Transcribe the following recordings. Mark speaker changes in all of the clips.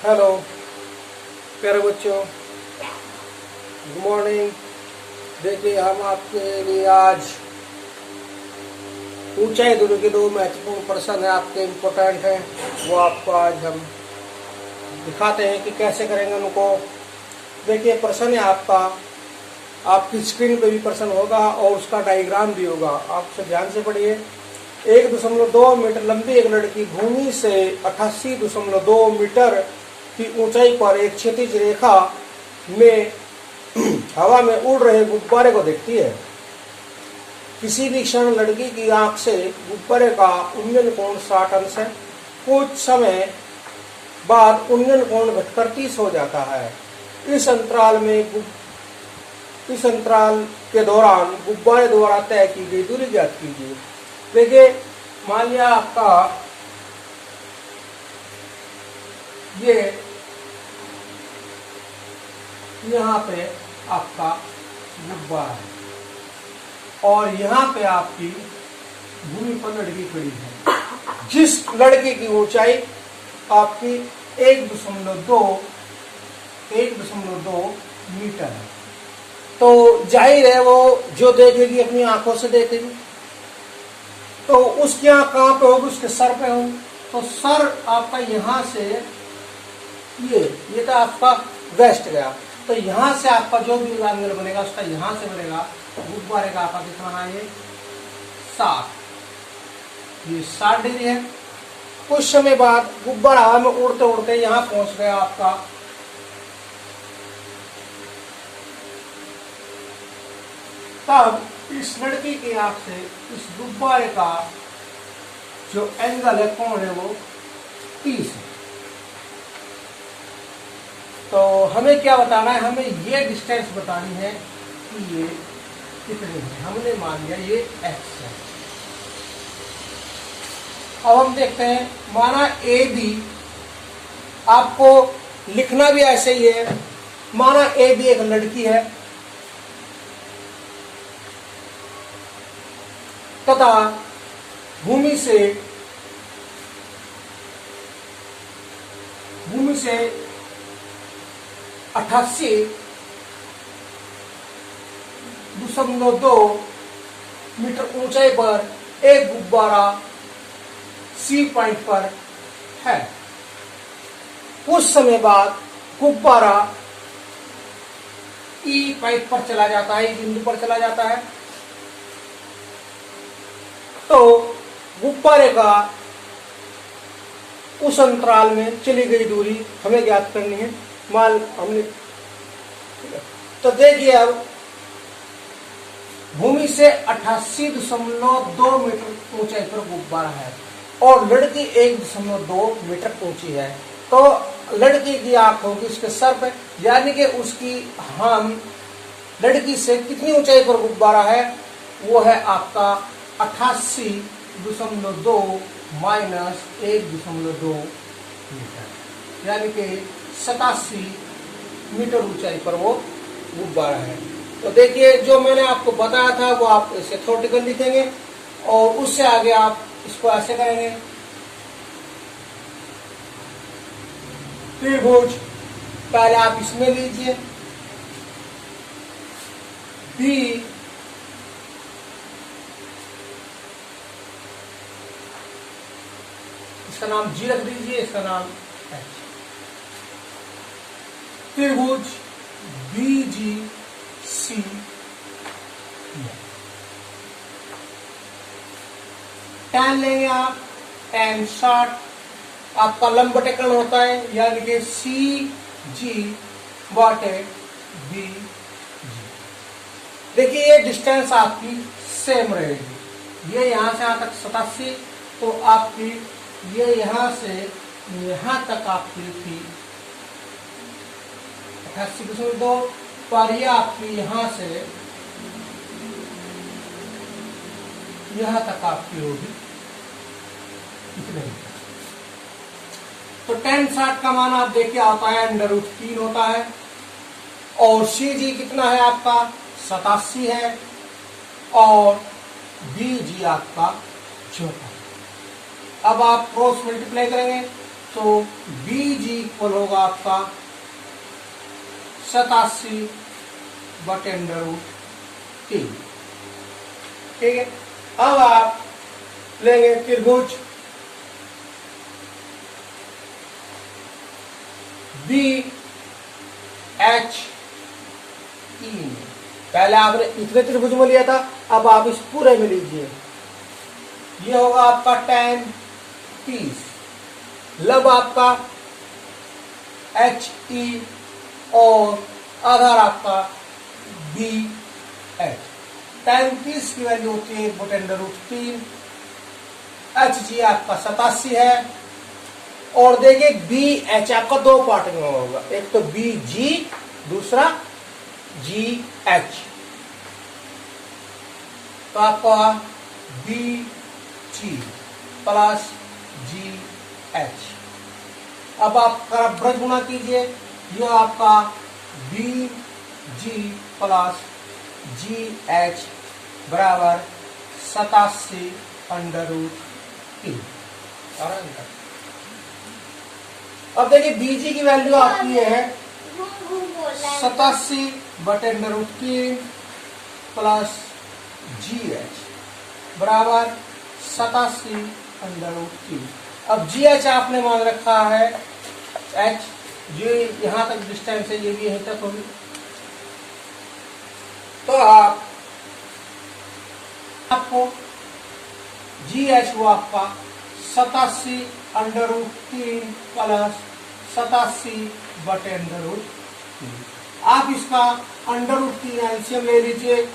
Speaker 1: Hello प्यारे बच्चों, good morning. देखिए हम आपके लिए आज ऊंचाई दूरी के दो महत्वपूर्ण प्रश्न है, आपके इम्पोर्टेंट हैं, वो आपको आज हम दिखाते हैं कि कैसे करेंगे उनको। देखिए प्रश्न है आपका, आपकी स्क्रीन पे भी प्रश्न होगा और उसका डायग्राम भी होगा, आप उसे ध्यान से पढ़िए। 1.2 मीटर लंबी एक लड़की भूमि से 88.2 मीटर की ऊंचाई पर एक क्षैतिज रेखा में हवा में उड़ रहे गुब्बारे को देखती है। किसी भी क्षण लड़की की आंख से गुब्बारे का उन्नयन कोण 60 अंश है। कुछ समय बाद उन्नयन कोण घटकर 30 हो जाता है। इस अंतराल के दौरान गुब्बारे द्वारा तय की गई दूरी ज्ञात कीजिए। देखिए मान लिया आपका ये यहाँ पे आपका गुब्बारा है और यहाँ पे आपकी भूमि पर लड़की खड़ी है, जिस लड़की की ऊंचाई आपकी 1.2 मीटर है। तो जाहिर है वो जो देखेगी अपनी आंखों से देखेगी, तो उसकी आंख कहाँ पे होगी? उसके सर पे होगी। तो सर आपका यहाँ से ये तो आपका वेस्ट गया, तो यहाँ से आपका जो भी एंगल बनेगा उसका यहाँ से बनेगा गुब्बारे का आपका कितना है? ये 60 डिग्री है। कुछ समय बाद गुब्बारा हवा में उड़ते उड़ते यहाँ पहुंच गया आपका तब इस लड़की की आंख से इस गुब्बारे का जो एंगल है, कोण है, वो 30 है। तो हमें क्या बताना है? हमें ये डिस्टेंस बतानी है कि ये कितनी है। हमने मान लिया ये x है। अब हम देखते हैं, माना AB, आपको लिखना भी ऐसे ही है। माना AB एक लड़की है तथा भूमि से 88.2 मीटर ऊंचाई पर एक गुब्बारा C पॉइंट पर है। कुछ समय बाद गुब्बारा E पॉइंट पर चला जाता है, बिंदु पर चला जाता है। तो गुब्बारे का उस अंतराल में चली गई दूरी हमें ज्ञात करनी है। मान हमने तो देखिए, अब भूमि से 88.2 मीटर ऊंचाई पर गुब्बारा है और लड़की 1.2 मीटर ऊंची है। तो लड़की की आंख होगी उसके सर पे, यानी कि उसकी हम लड़की से कितनी ऊंचाई पर गुब्बारा है? वो है आपका 88.2 माइनस 1.2 मीटर, यानी कि 87 मीटर ऊंचाई पर वो गुब्बारा है। तो देखिए जो मैंने आपको बताया था वो आप इसे थ्योरेटिकल लिखेंगे और उससे आगे आप इसको ऐसे करेंगे। त्रिभुज पहले आप इसमें लीजिए, B इसका नाम G रख दीजिए, इसका नाम H। त्रिभुज BGC tan लेंगे आप, tan 60 आपका लंबटेकरण होता है, यानी कि CG बटे BG। देखिए ये डिस्टेंस आपकी सेम रहेगी। ये यहां से यहां तक 87, तो आपकी ये यहां से यहां तक आपकी थी 88.2, पर ये आपकी यहां से यहां तक आपकी होगी इतने। तो tan 60 का मान आप देखिए आता है √3 होता है और CG कितना है आपका? 87 है और BG आपका 14। अब आप क्रॉस मल्टीप्लाई करेंगे तो BG इक्वल होगा आपका 87/√3। ठीक है। अब आप लेंगे त्रिभुज BHE में। पहले आपने इतने त्रिभुज में लिया था, अब आप इस पूरे में लीजिए। ये होगा आपका tan 30, लब आपका HE और आधार आपका BH। tan 30 की वैल्यू होती है 1/√3। HG आपका 87 है। और देखिए BH आपका दो पार्ट में होगा, एक तो BG, दूसरा GH। तो आपका BG प्लस GH। अब आप ब्रज गुणा कीजिए, यह आपका BG प्लस GH बराबर 87/√3। अब देखिए BG की वैल्यू आपकी है 87/√3 प्लस GH बराबर 87/√3। अब GH आपने मान रखा है H, जो यहां तक डिस्टेंस है, ये भी यहीं तक होगी। तो आपको GH वो आपका 87/√3 प्लस 87/√3। आप इसका √3 एलसीएम ले लीजिए।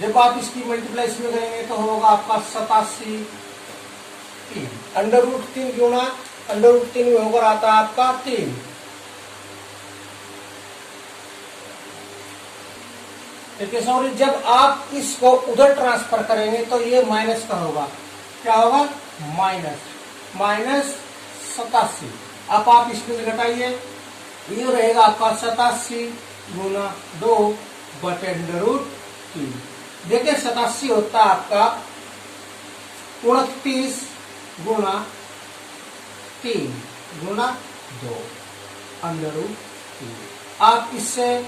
Speaker 1: जब आप इसकी मल्टीप्लाई इसमें करेंगे तो होगा आपका 87 √3 गुणा √3 में होकर आता है आपका 3। देखिए सॉरी, जब आप इसको उधर ट्रांसफर करेंगे तो ये माइनस का होगा। क्या होगा? माइनस 87। अब आप इसमें घटाइए, ये रहेगा आपका 87 गुना 2/√3। देखिए 87 होता है आपका 29 गुना 3 गुना 2/√3। आप इससे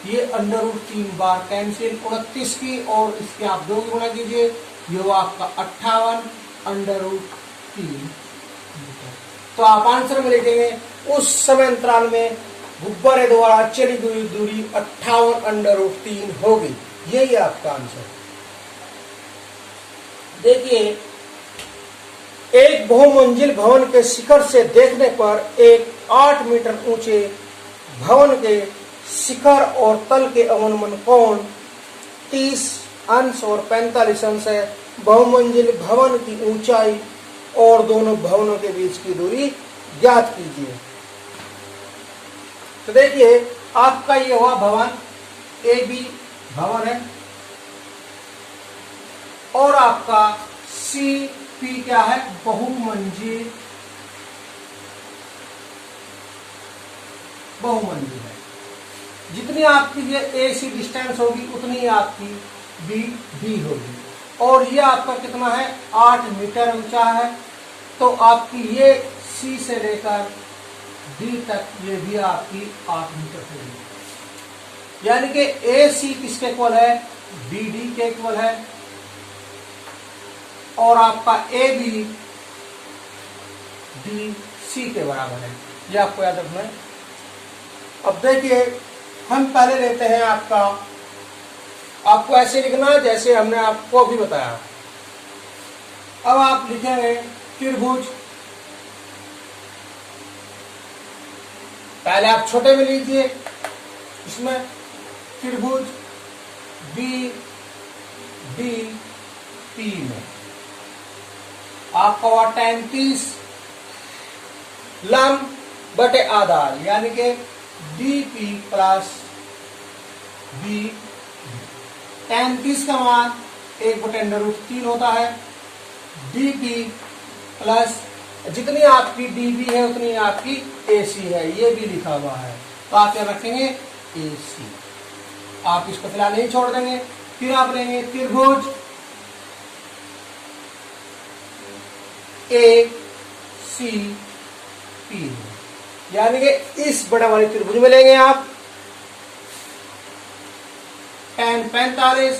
Speaker 1: ये √3 बार कैंसिल, 29 की और इसके आप 2 गुणा कीजिए, ये वो आपका 58/√3। तो आप आंसर में लिखेंगे उस समय अंतराल में गुब्बारे द्वारा चली गई दूरी 58/√3 होगी। यही आपका आंसर। देखिए, एक बहुमंजिल भवन के शिखर से देखने पर एक 8 मीटर ऊंचे भवन के शिखर और तल के अवनमन कोण 30 अंश और 45 अंश है। बहुमंजिल भवन की ऊंचाई और दोनों भवनों के बीच की दूरी ज्ञात कीजिए। तो देखिए, आपका ये हुआ भवन AB भवन है, और आपका CP क्या है? बहुमंजिल है। जितनी आपकी ये AC डिस्टेंस होगी उतनी आपकी BD होगी। और ये आपका कितना है? 8 मीटर ऊंचा है। तो आपकी ये C से लेकर D तक ये भी आपकी 8 मीटर होगी। यानी कि AC किसके इक्वल है? BD के इक्वल है। और आपका AB DC के बराबर है। ये आपको याद रखना है। अब देखिए, हम पहले लेते हैं आपको ऐसे लिखना है जैसे हमने आपको अभी बताया। अब आप लिखेंगे त्रिभुज, पहले आप छोटे में लीजिए, इसमें त्रिभुज BDP में आपका हुआ tan 30 लंब बटे आधार, यानी कि DP प्लस B। tan 30 का मान 1/√3 होता है। DP प्लस जितनी आपकी DB है उतनी आपकी AC है, ये भी लिखा हुआ है। तो आप क्या रखेंगे? AC। आप इसको फिलहाल नहीं छोड़ देंगे। फिर आप लेंगे त्रिभुज AC पी है। यानी कि इस बड़ा वाले त्रिभुज में लेंगे आप tan 45,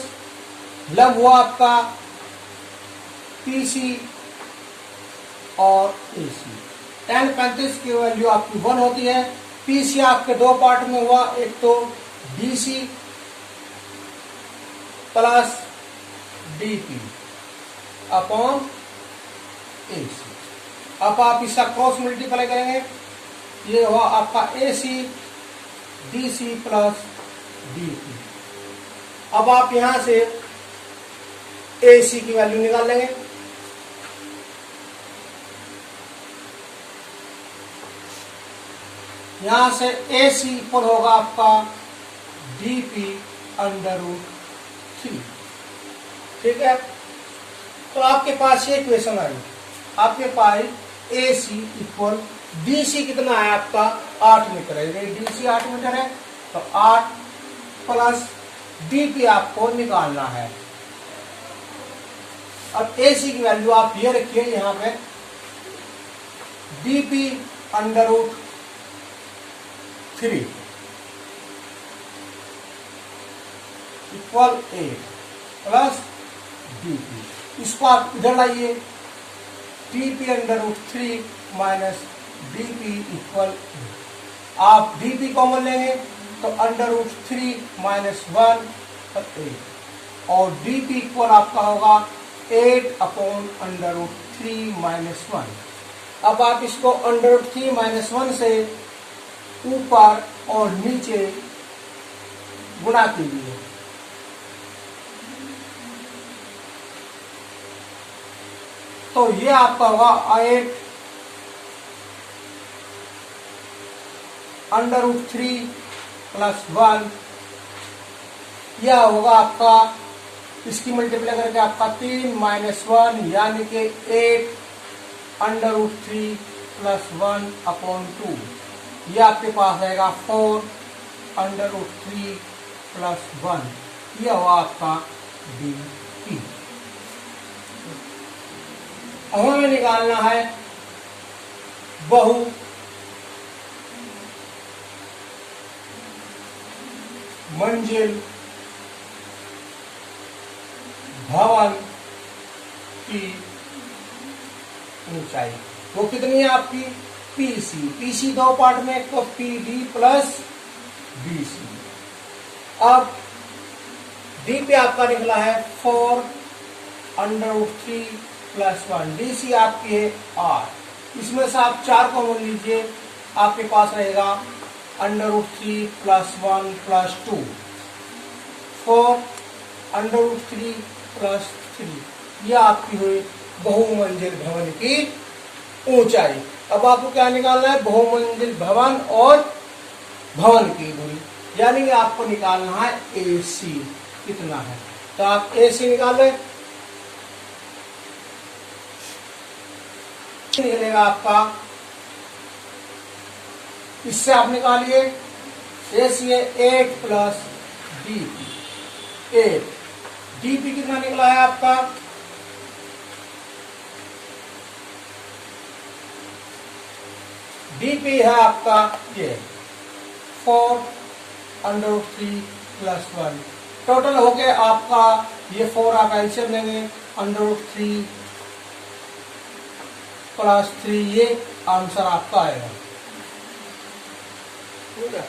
Speaker 1: लंब हुआ आपका पीसी और एसी। tan 35 की वैल्यू आपकी 1 होती है। पीसी आपके दो पार्ट में हुआ, एक तो DC plus DP upon AC. अब आप इसका क्रॉस मल्टीप्लाई करेंगे, ये हुआ आपका एसी डीसी प्लस डीपी। अब आप यहां से एसी की वैल्यू निकाल लेंगे। यहां से एसी इक्वल होगा आपका डीपी √3। ठीक है, तो आपके पास ये इक्वेशन आई। आपके पास एसी इक्वल डीसी कितना है आपका 8 मीटर है। डीसी 8 मीटर है, तो 8 प्लस डीपी आपको निकालना है। अब एसी की वैल्यू आप ये रखिए यहां पे डीपी √3 इक्वल 8 प्लस डीपी। इसको आप इधर लाइए, डीपी √3 माइनस डीपी इक्वल, आप डीपी कॉमन लेंगे तो √3 माइनस 1 8 और डीपी इक्वल आपका होगा 8 अपॉन √3 माइनस 1। अब आप इसको √3 माइनस 1 से ऊपर और नीचे गुणा कीजिए, तो ये आपका होगा 8 √3 प्लस 1। यह होगा आपका, इसकी मल्टीप्लाई करके आपका 3 माइनस 1 यानी कि 8 √3 प्लस 1 अपॉन 2। यह आपके पास आएगा 4 √3 प्लस 1। यह हुआ आपका डीपी। अब हमें निकालना है बहु मंजिल भवन की ऊंचाई। वो कितनी है आपकी पीसी। पीसी दो पार्ट में, एक तो पीडी प्लस बीसी। अब डीपी आपका निकला है 4 √3 प्लस 1। डीसी आपकी है 8। इसमें से आप 4 को मोल लीजिए, आपके पास रहेगा √3 प्लस 1 प्लस 2 4 √3 प्लस 3। यह आपकी हुई बहुमंजिल भवन की ऊंचाई। अब आपको क्या निकालना है, बहुमंजिल भवन और भवन की दूरी, यानी कि आपको निकालना है एसी कितना है। तो आप एसी निकाल लें, निकलेगा आपका, इससे आप निकालिए एसी है 8 प्लस डीपी। 8 डीपी कितना निकला है आपका, डीपी है आपका ये 4 √3 प्लस 1। टोटल हो गया आपका ये 4, आप एलसीएम लेंगे √3 प्लस 3, ये आंसर आपका आएगा। ठीक है।